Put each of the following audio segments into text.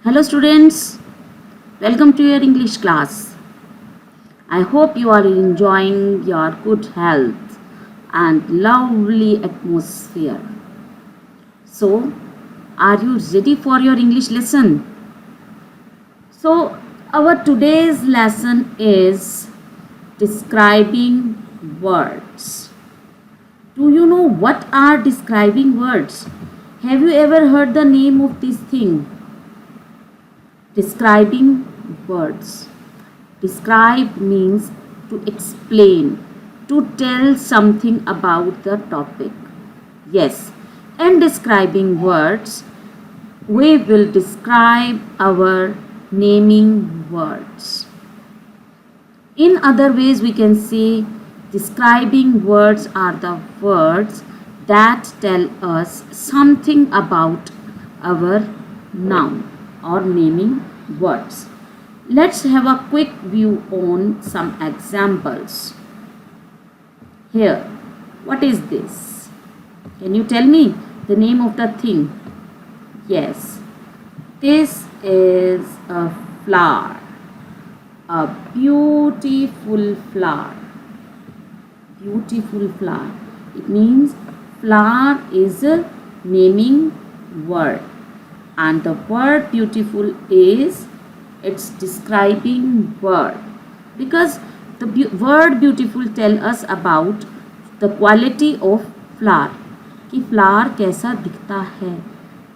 Hello students, welcome to your English class. I hope you are enjoying your good health and lovely atmosphere. So, are you ready for your English lesson? So, our today's lesson is describing words. Do you know what are describing words? Have you ever heard the name of this thing? Describing words. Describe means to explain, to tell something about the topic. Yes, in describing words, we will describe our naming words. In other ways, we can say describing words are the words that tell us something about our noun or naming words. Let's have a quick view on some examples. Here, what is this? Can you tell me the name of the thing? Yes, this is a flower, a beautiful flower. Beautiful flower. It means flower is a naming word, and the word beautiful is its describing word, because the word beautiful tell us about the quality of flower, कि flower कैसा दिखता है.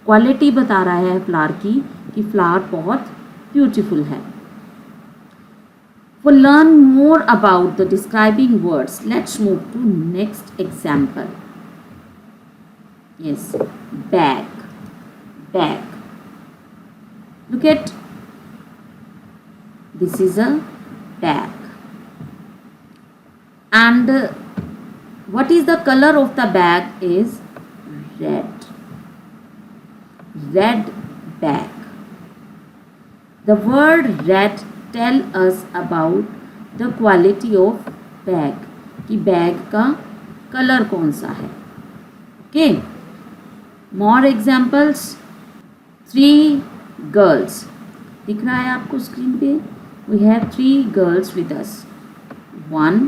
Quality बता रहा है flower की कि flower बहुत ब्यूटीफुल है. For learn more about the describing words, let's move to next example. Yes, bag. Bag. Look at, this is a bag. And what is the color of the bag is red. Red bag. The word red tell us about the quality of bag, कि bag का colour कौन सा है. Okay, more examples. 3 girls. दिख रहा है आपको screen पे? We have 3 girls with us. 1,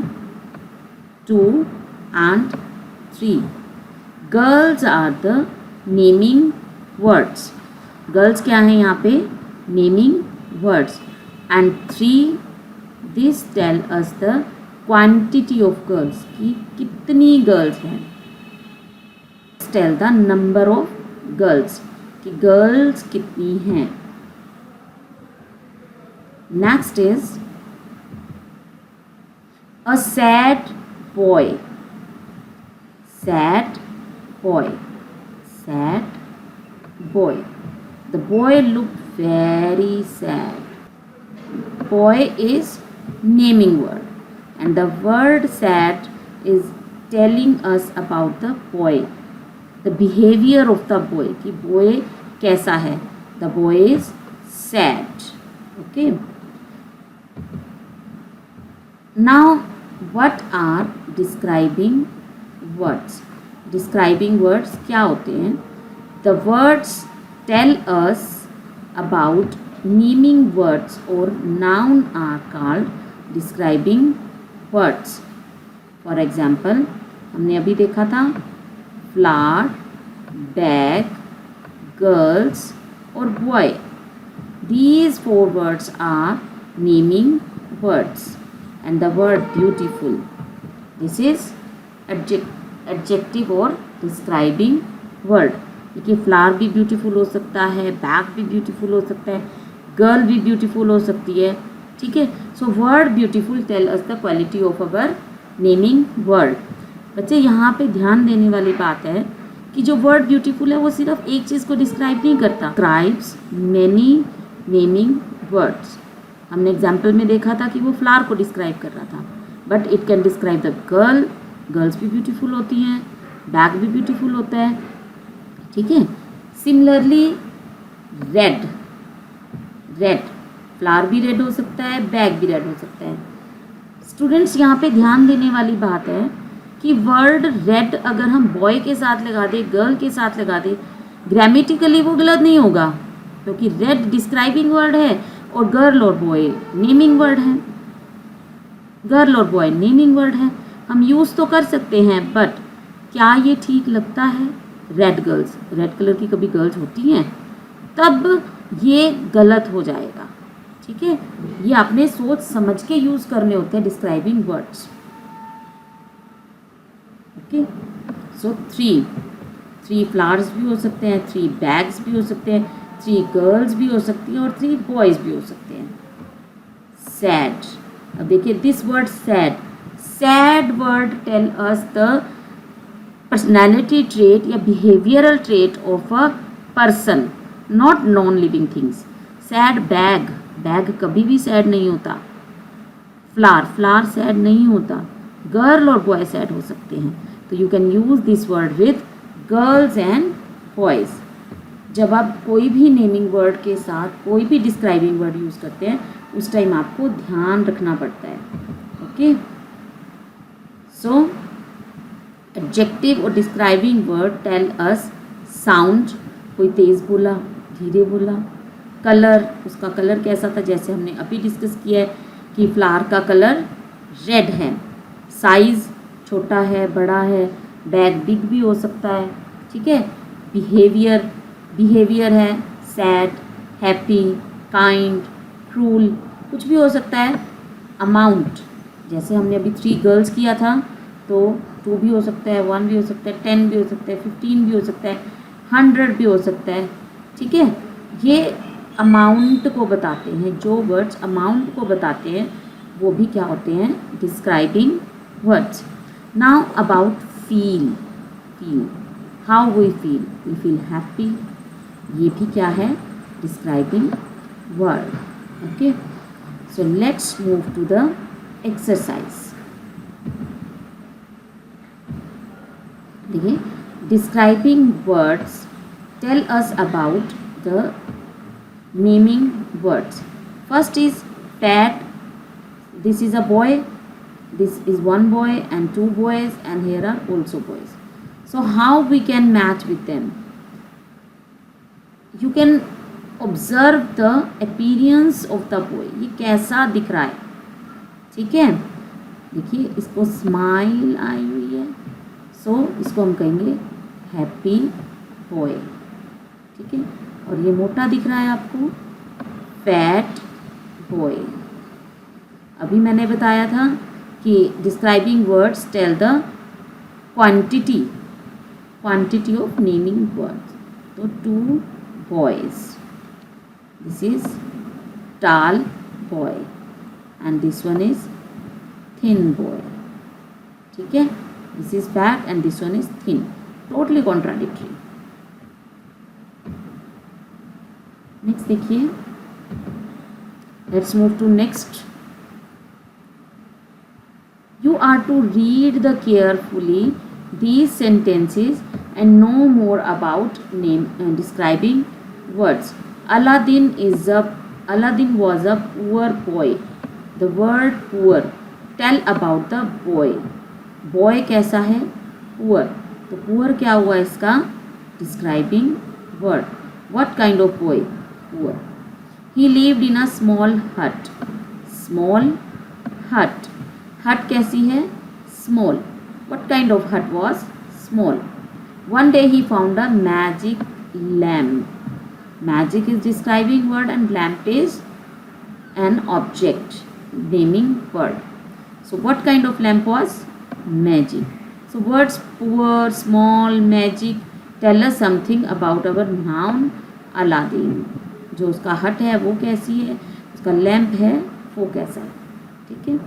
2 and 3. Girls are the naming words. Girls क्या है यहाँ पे? Naming words. And 3, this tell us the quantity of girls, कि कितनी girls हैं. Tell the number of girls, कि girls कितनी हैं. Next is a sad boy. Sad boy. Sad boy. The boy looked very sad. Boy is naming word, and the word sad is telling us about the boy, the behavior of the boy, कि boy कैसा है. The boy is sad. Okay, now what are describing words? Describing words क्या होते हैं? The words tell us about naming words or noun are called describing words. For example, हमने अभी देखा था flower, bag, girls और boy. These 4 words are naming words, and the word beautiful, this is adjective or describing word. देखिए flower भी beautiful हो सकता है, बैग भी ब्यूटीफुल हो सकता है, गर्ल भी ब्यूटीफुल हो सकती है. ठीक है, so word beautiful tell us the quality of our naming word. बच्चे यहाँ पे ध्यान देने वाली बात है कि जो वर्ड ब्यूटीफुल है वो सिर्फ एक चीज़ को डिस्क्राइब नहीं करता. Describes many naming words. हमने एग्जाम्पल में देखा था कि वो फ्लावर को डिस्क्राइब कर रहा था, but it can describe the girl. Girls भी ब्यूटीफुल होती हैं, बैग भी ब्यूटीफुल होता है. ठीक है, सिमिलरली रेड. रेड फ्लावर भी रेड हो सकता है, बैग भी रेड हो सकता है. स्टूडेंट्स यहाँ पे ध्यान देने वाली बात है कि वर्ड रेड अगर हम बॉय के साथ लगा दें, गर्ल के साथ लगा दें, ग्रामेटिकली वो गलत नहीं होगा. क्योंकि रेड डिस्क्राइबिंग वर्ड है और गर्ल और बॉय नेमिंग वर्ड है। गर्ल और बॉय नेमिंग वर्ड है, हम यूज़ तो कर सकते हैं, बट क्या ये ठीक लगता है? रेड गर्ल्स, रेड कलर की कभी गर्ल्स होती हैं, तब ये गलत हो जाएगा। ठीक है, ये आपने सोच समझ के यूज़ करने होते हैं डिस्क्राइबिंग वर्ड्स। ओके, सो 3 फ्लावर्स भी हो सकते हैं, 3 बैग्स भी हो सकते हैं, 3 गर्ल्स भी हो सकती हैं और 3 बॉयज़ भी हो सकते हैं। सैड, अब देखिए this word sad word tell us the personality trait या behavioural trait of a person, not non living things. Sad bag कभी भी सैड नहीं होता। फ्लावर सैड नहीं होता। गर्ल और बॉय सैड हो सकते हैं, तो you can use this word with girls and boys. जब आप कोई भी नेमिंग वर्ड के साथ कोई भी डिस्क्राइबिंग वर्ड यूज़ करते हैं, उस टाइम आपको ध्यान रखना पड़ता है। ओके, सो एडजेक्टिव और describing word tell us sound, कोई तेज़ बोला, धीरे बोला। कलर, उसका कलर कैसा था, जैसे हमने अभी डिस्कस किया है कि फ्लावर का कलर रेड है। साइज़ छोटा है, बड़ा है। बैग बिग भी हो सकता है। ठीक है, बिहेवियर है सैड, हैप्पी, काइंड, क्रूल, कुछ भी हो सकता है। अमाउंट, जैसे हमने अभी 3 गर्ल्स किया था, तो 2 भी हो सकता है, 1 भी हो सकता है, 10 भी हो सकता है, 15 भी हो सकता है, 100 भी हो सकता है। ठीक है, ये अमाउंट को बताते हैं। जो वर्ड्स अमाउंट को बताते हैं वो भी क्या होते हैं? Describing words. Now about feel, how we feel happy, ये भी क्या है? Describing word. Okay, so let's move to the exercise. देखिए, describing words tell us about the naming words. First is fat. This is a boy, this is one boy and 2 boys, and here are also boys. So how we can match with them? You can observe the appearance of the boy. ये कैसा दिख रहा है? ठीक है, देखिए इसको smile आई हुई है, सो इसको हम कहेंगे हैप्पी बॉय। ठीक है, और ये मोटा दिख रहा है आपको, फैट बॉय। अभी मैंने बताया था कि describing words tell the quantity of naming words. तो 2 boys, this is tall boy and this one is thin boy. ठीक है, this is fat and this one is thin, totally contradictory. Next देखिए, let's move to next. You are to read the carefully these sentences and know more about describing words. Aladdin was a poor boy. The word poor tell about the boy. Boy कैसा है? Poor. तो poor क्या हुआ इसका? Describing word. What kind of boy? Poor. He lived in a small hut. Small hut. Hut कैसी है? Small. What kind of hut was? Small. One day he found a magic lamp. Magic is describing word and lamp is an object, naming word. So what kind of lamp was? Magic. So words poor, small, magic tell us something about our noun Aladdin. जो उसका हट है वो कैसी है, उसका lamp है वो कैसा है। ठीक है,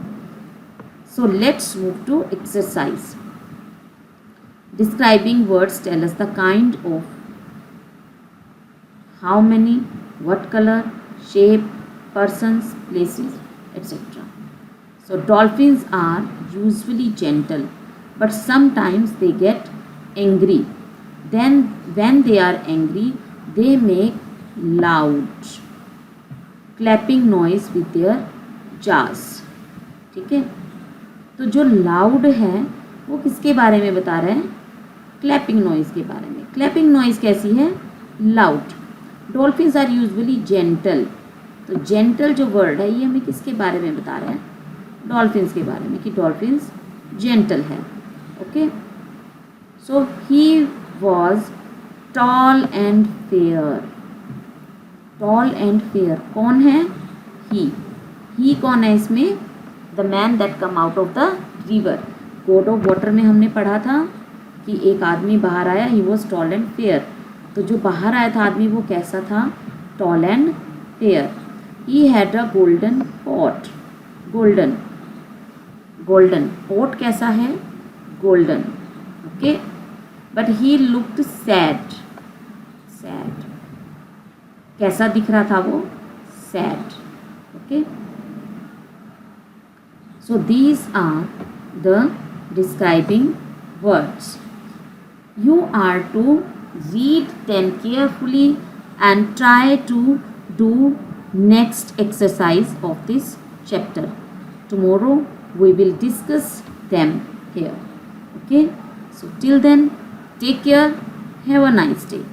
so let's move to exercise. Describing words tell us the kind of, how many, what colour, shape, persons, places, etc. So dolphins are usually gentle, but sometimes they get angry. Then when they are angry, they make loud clapping noise with their jaws. ठीक है, तो जो loud है वो किसके बारे में बता रहे हैं? क्लैपिंग नॉइज़ के बारे में। क्लैपिंग नॉइज़ कैसी है? Loud. Dolphins are usually gentle. तो जेंटल जो वर्ड है ये हमें किसके बारे में बता रहा है? डॉल्फिन्स के बारे में, कि डॉल्फिन्स जेंटल है। Okay, so he was tall and fair. Tall and fair कौन है? ही कौन है इसमें? The man that come out of the river. God of water में हमने पढ़ा था कि एक आदमी बाहर आया, he was tall and fair. तो जो बाहर आया था आदमी वो कैसा था? Tall and fair. He had a golden pot. Golden pot कैसा है? Golden. Okay, but he looked sad. कैसा दिख रहा था वो? Sad. Okay, so these are the describing words. You are to read them carefully and try to do next exercise of this chapter. Tomorrow we will discuss them here. Okay, so till then, take care. Have a nice day.